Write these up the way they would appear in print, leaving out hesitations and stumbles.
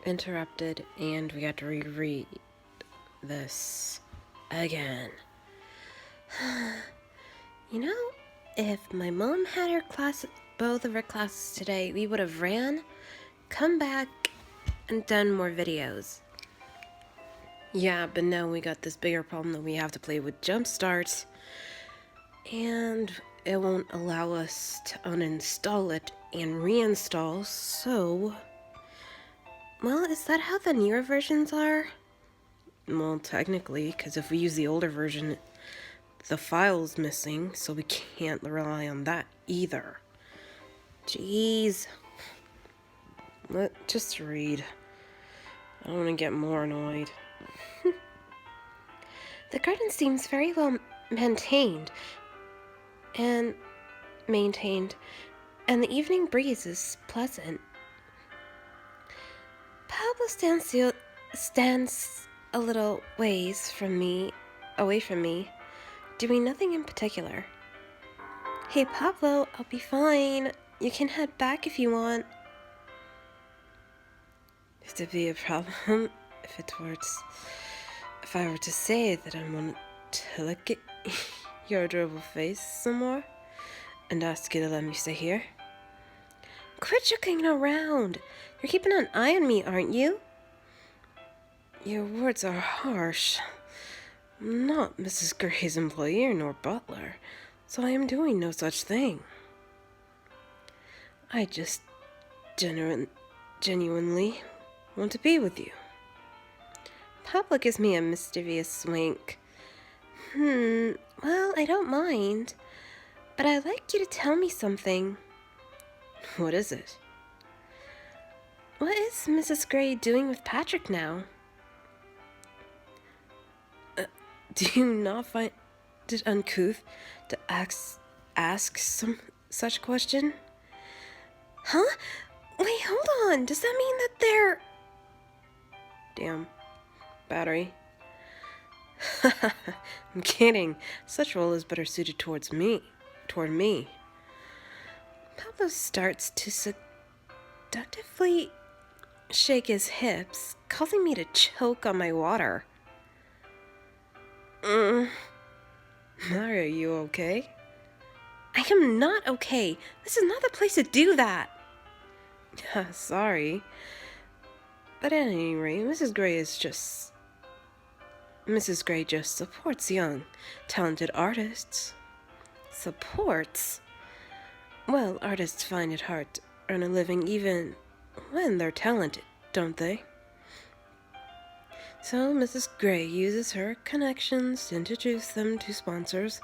interrupted, and we got to reread this again. You know, if my mom had both of her classes today, we would have ran, come back, and done more videos. Yeah, but now we got this bigger problem that we have to play with jump starts, and it won't allow us to uninstall it and reinstall, so... Well, is that how the newer versions are? Well, technically, because if we use the older version, the file's missing, so we can't rely on that either. Jeez. Just read. I don't want to get more annoyed. The garden seems very well maintained, and the evening breeze is pleasant. Pablo stands a little away from me, doing nothing in particular. Hey Pablo, I'll be fine. You can head back if you want. If there'd be a problem, if I were to say that I want to look at your adorable face some more and ask you to let me stay here. Quit joking around. You're keeping an eye on me, aren't you? Your words are harsh. I'm not Mrs. Gray's employer nor butler, so I am doing no such thing. I just genuinely want to be with you. Pablo gives me a mischievous wink. Well, I don't mind, but I'd like you to tell me something. What is it? What is Mrs. Gray doing with Patrick now? Do you not find it uncouth to ask some such question? Huh? Wait, hold on. Does that mean that they're... Damn. Battery. I'm kidding. Such role is better suited toward me. Pablo starts to seductively shake his hips, causing me to choke on my water. Are you okay? I am not okay. This is not the place to do that. Sorry. But at any rate, Mrs. Gray just supports young, talented artists. Supports? Well, artists find it hard to earn a living even when they're talented, don't they? So Mrs. Gray uses her connections to introduce them to sponsors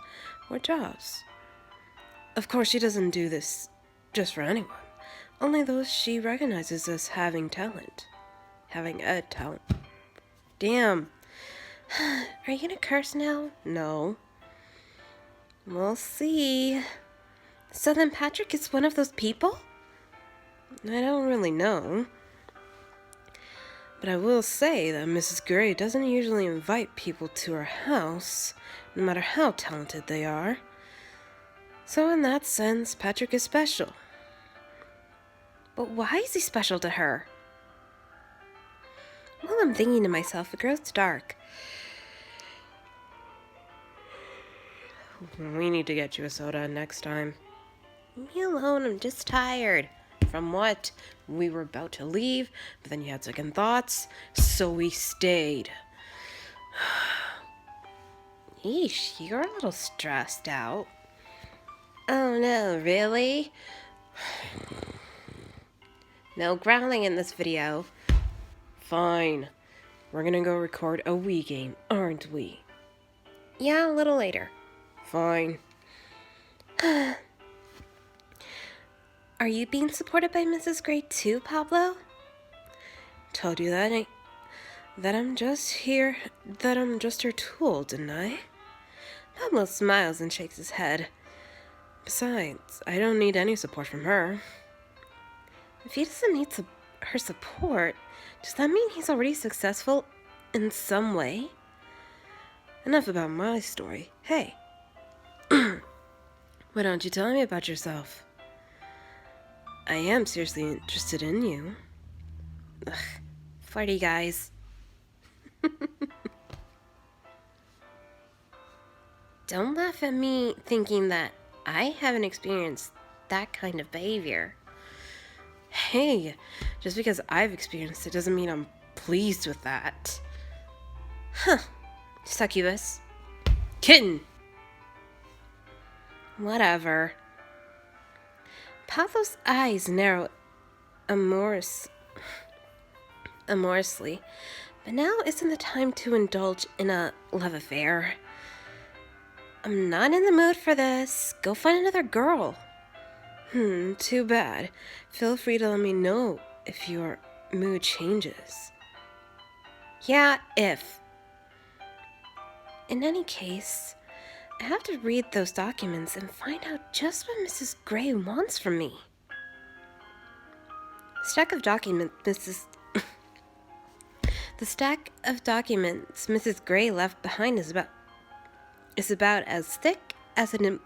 or jobs. Of course, she doesn't do this just for anyone, only those she recognizes as having a talent. Damn. Are you gonna curse now? No. We'll see. So then Patrick is one of those people? I don't really know. But I will say that Mrs. Gray doesn't usually invite people to her house, no matter how talented they are. So in that sense, Patrick is special. But why is he special to her? Well, I'm thinking to myself, it grows dark. We need to get you a soda next time. Leave me alone, I'm just tired. From what? We were about to leave, but then you had second thoughts, so we stayed. Yeesh, you're a little stressed out. Oh no, really? No growling in this video. Fine. We're gonna go record a Wii game, aren't we? Yeah, a little later. Fine. Are you being supported by Mrs. Gray too, Pablo? Told you that I'm just her tool, didn't I? Pablo smiles and shakes his head. Besides, I don't need any support from her. If he doesn't need her support, does that mean he's already successful in some way? Enough about my story. Hey, why don't you tell me about yourself? I am seriously interested in you. Ugh, Flirty guys. Don't laugh at me thinking that I haven't experienced that kind of behavior. Hey, just because I've experienced it doesn't mean I'm pleased with that. Huh. Succubus. Kitten. Whatever. Pablo's eyes narrowed amorously, but now isn't the time to indulge in a love affair. I'm not in the mood for this. Go find another girl. Too bad. Feel free to let me know if your mood changes. Yeah, if. In any case, I have to read those documents and find out just what Mrs. Gray wants from me. The stack of documents Mrs. Gray left behind is about as thick as an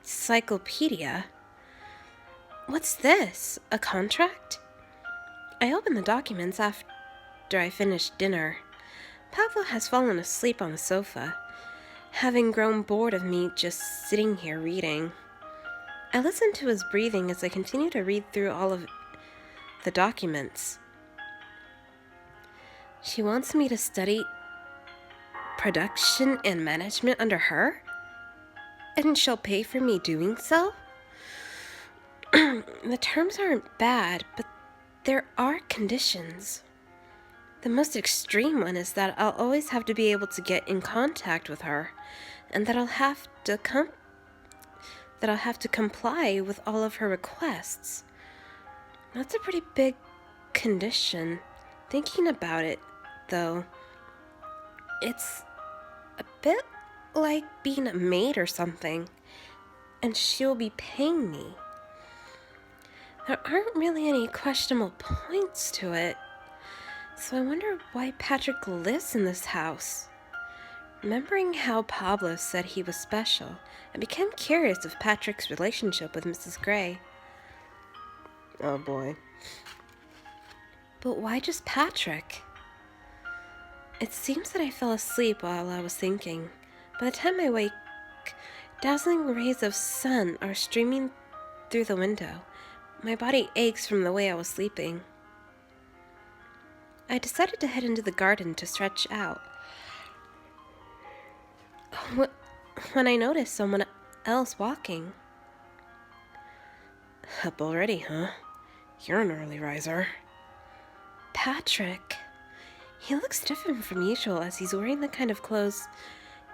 encyclopedia. What's this? A contract? I opened the documents after I finished dinner. Pablo has fallen asleep on the sofa, having grown bored of me just sitting here reading. I listened to his breathing as I continued to read through all of the documents. She wants me to study production and management under her? And she'll pay for me doing so? The terms aren't bad, but there are conditions. The most extreme one is that I'll always have to be able to get in contact with her, and that I'll have to comply with all of her requests. That's a pretty big condition. Thinking about it, though, it's a bit like being a maid or something, and she'll be paying me. There aren't really any questionable points to it, so I wonder why Patrick lives in this house. Remembering how Pablo said he was special, I became curious of Patrick's relationship with Mrs. Gray. Oh boy. But why just Patrick? It seems that I fell asleep while I was thinking. By the time I wake, dazzling rays of sun are streaming through the window. My body aches from the way I was sleeping. I decided to head into the garden to stretch out. When I noticed someone else walking. Up already, huh? You're an early riser. Patrick. He looks different from usual, as he's wearing the kind of clothes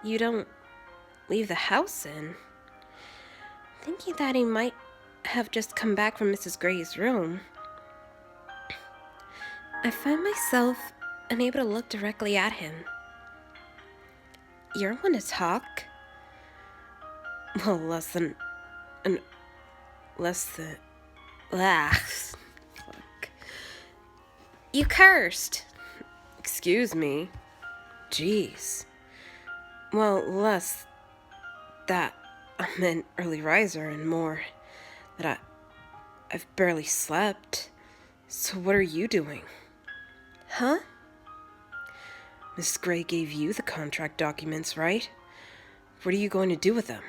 you don't leave the house in. Thinking that he might have just come back from Mrs. Gray's room, I find myself unable to look directly at him. You're one to talk? Well, fuck. You cursed. Excuse me. Jeez. Well, less that I'm an early riser and more that I've barely slept. So what are you doing? Huh? Mrs. Gray gave you the contract documents, right? What are you going to do with them?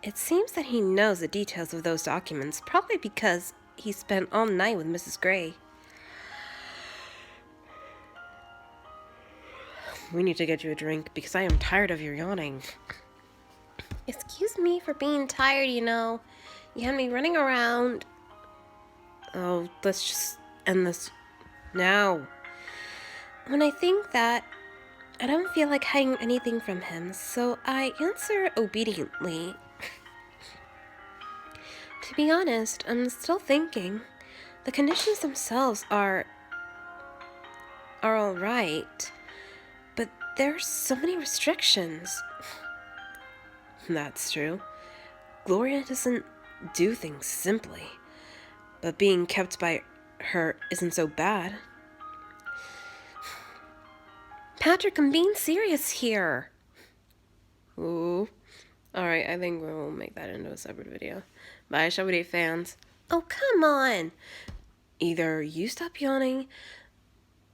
It seems that he knows the details of those documents, probably because he spent all night with Mrs. Gray. We need to get you a drink because I am tired of your yawning. Excuse me for being tired, you know. You had me running around. Oh, let's just end this now. When I think that, I don't feel like hiding anything from him, so I answer obediently. To be honest, I'm still thinking. The conditions themselves are all right, but there's so many restrictions. That's true. Gloria doesn't do things simply, but being kept by her isn't so bad. Patrick, I'm being serious here. Ooh, Alright, I think we'll make that into a separate video. Bye, Shall We Date fans. Oh, come on! Either you stop yawning,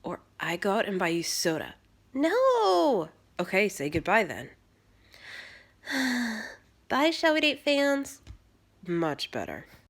or I go out and buy you soda. No! Okay, say goodbye then. Bye, Shall We Date fans. Much better.